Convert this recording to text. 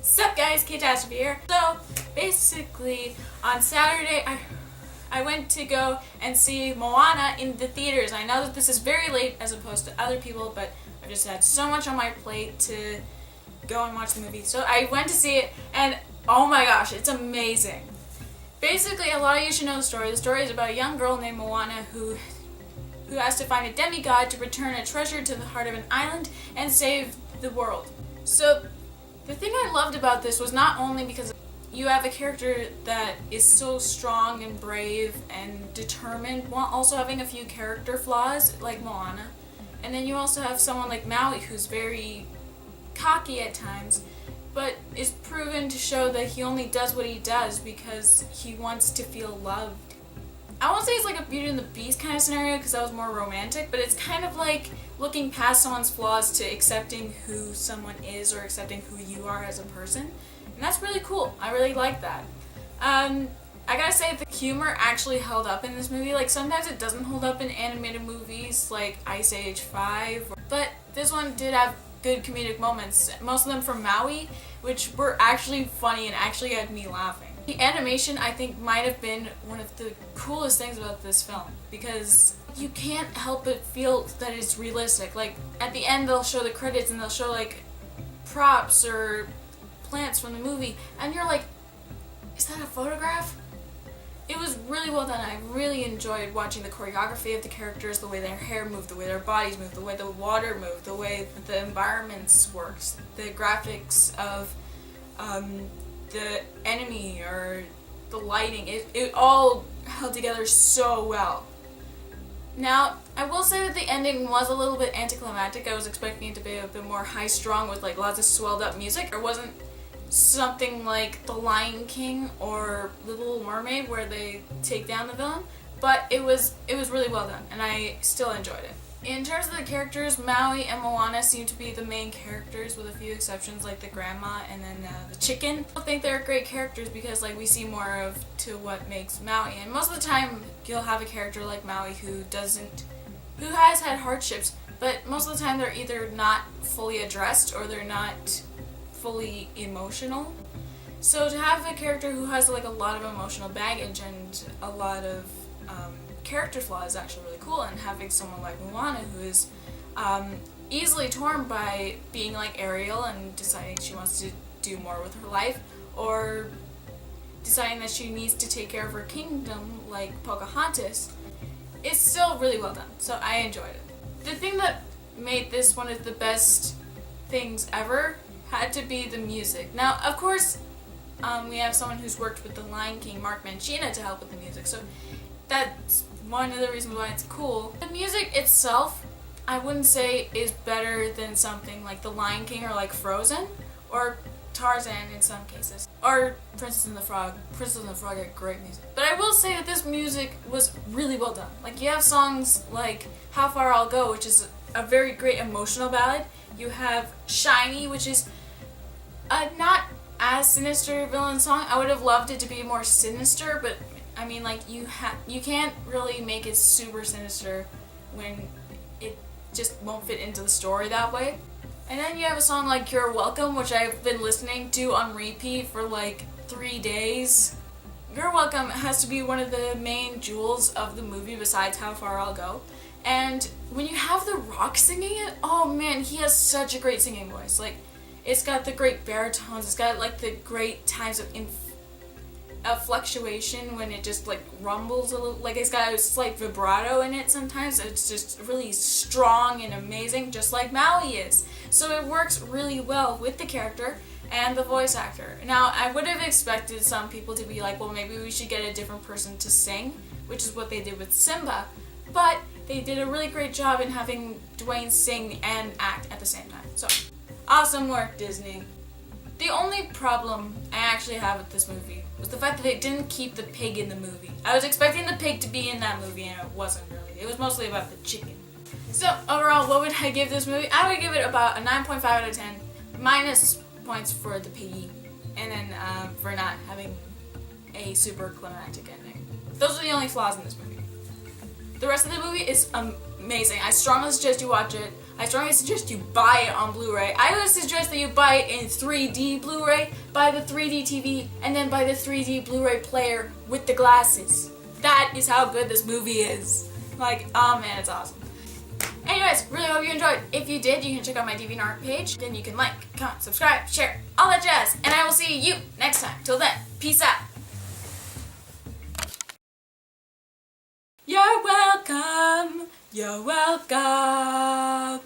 Sup guys, Catastrophe here. So basically on Saturday I went to go and see Moana in the theaters. I know that this is very late as opposed to other people, but I've just had so much on my plate to go and watch the movie. So I went to see it and oh my gosh, it's amazing. Basically, a lot of you should know the story. The story is about a young girl named Moana who has to find a demigod to return a treasure to the heart of an island and save the world. So the thing I loved about this was not only because you have a character that is so strong and brave and determined while also having a few character flaws like Moana, and then you also have someone like Maui who's very cocky at times, but is proven to show that he only does what he does because he wants to feel loved. I won't say it's like a Beauty and the Beast kind of scenario because that was more romantic, but it's kind of like looking past someone's flaws to accepting who someone is or accepting who you are as a person. And that's really cool. I really like that. I gotta say, the humor actually held up in this movie. Like, sometimes it doesn't hold up in animated movies like Ice Age 5, but this one did have good comedic moments, most of them from Maui, which were actually funny and actually had me laughing. The animation, I think, might have been one of the coolest things about this film because you can't help but feel that it's realistic. Like, at the end they'll show the credits and they'll show like props or plants from the movie and you're like, is that a photograph? It was really well done. I really enjoyed watching the choreography of the characters, the way their hair moved, the way their bodies moved, the way the water moved, the way the environments worked, the graphics of the enemy or the lighting. It all held together so well. Now, I will say that the ending was a little bit anticlimactic. I was expecting it to be a bit more high-strung with like lots of swelled up music. It wasn't something like The Lion King or The Little Mermaid where they take down the villain, but it was really well done and I still enjoyed it. In terms of the characters, Maui and Moana seem to be the main characters with a few exceptions like the grandma and then the chicken. I think they're great characters because like we see more of to what makes Maui, and most of the time you'll have a character like Maui who has had hardships, but most of the time they're either not fully addressed or they're not fully emotional. So to have a character who has like a lot of emotional baggage and a lot of character flaws is actually really cool, and having someone like Moana who is easily torn by being like Ariel and deciding she wants to do more with her life, or deciding that she needs to take care of her kingdom like Pocahontas, it's still really well done, so I enjoyed it. The thing that made this one of the best things ever had to be the music. Now, of course, we have someone who's worked with The Lion King, Mark Mancina, to help with the music, so that's one of the reasons why it's cool. The music itself, I wouldn't say is better than something like The Lion King or like Frozen or Tarzan in some cases, or Princess and the Frog. Princess and the Frog had great music. But I will say that this music was really well done. Like, you have songs like How Far I'll Go, which is a very great emotional ballad. You have Shiny, which is a not as sinister villain song. I would have loved it to be more sinister, but I mean, like, you can't really make it super sinister when it just won't fit into the story that way. And then you have a song like You're Welcome, which I've been listening to on repeat for like 3 days. You're Welcome has to be one of the main jewels of the movie besides How Far I'll Go. And when you have The Rock singing it, oh man, he has such a great singing voice. Like, it's got the great baritones, it's got like the great times of fluctuation when it just like rumbles a little, like it's got a slight vibrato in it sometimes. It's just really strong and amazing, just like Maui is. So it works really well with the character and the voice actor. Now, I would have expected some people to be like, well, maybe we should get a different person to sing, which is what they did with Simba, but they did a really great job in having Dwayne sing and act at the same time. So, awesome work, Disney. The only problem I actually have with this movie was the fact that they didn't keep the pig in the movie. I was expecting the pig to be in that movie and it wasn't really. It was mostly about the chicken. So overall, what would I give this movie? I would give it about a 9.5 out of 10, minus points for the piggy, and then for not having a super climactic ending. Those are the only flaws in this movie. The rest of the movie is amazing. I strongly suggest you watch it. I strongly suggest you buy it on Blu-ray. I would suggest that you buy it in 3D Blu-ray, buy the 3D TV, and then buy the 3D Blu-ray player with the glasses. That is how good this movie is. Like, oh man, it's awesome. Anyways, really hope you enjoyed. If you did, you can check out my DeviantArt page. Then you can like, comment, subscribe, share, all that jazz. And I will see you next time. Till then, peace out. You're welcome. You're welcome.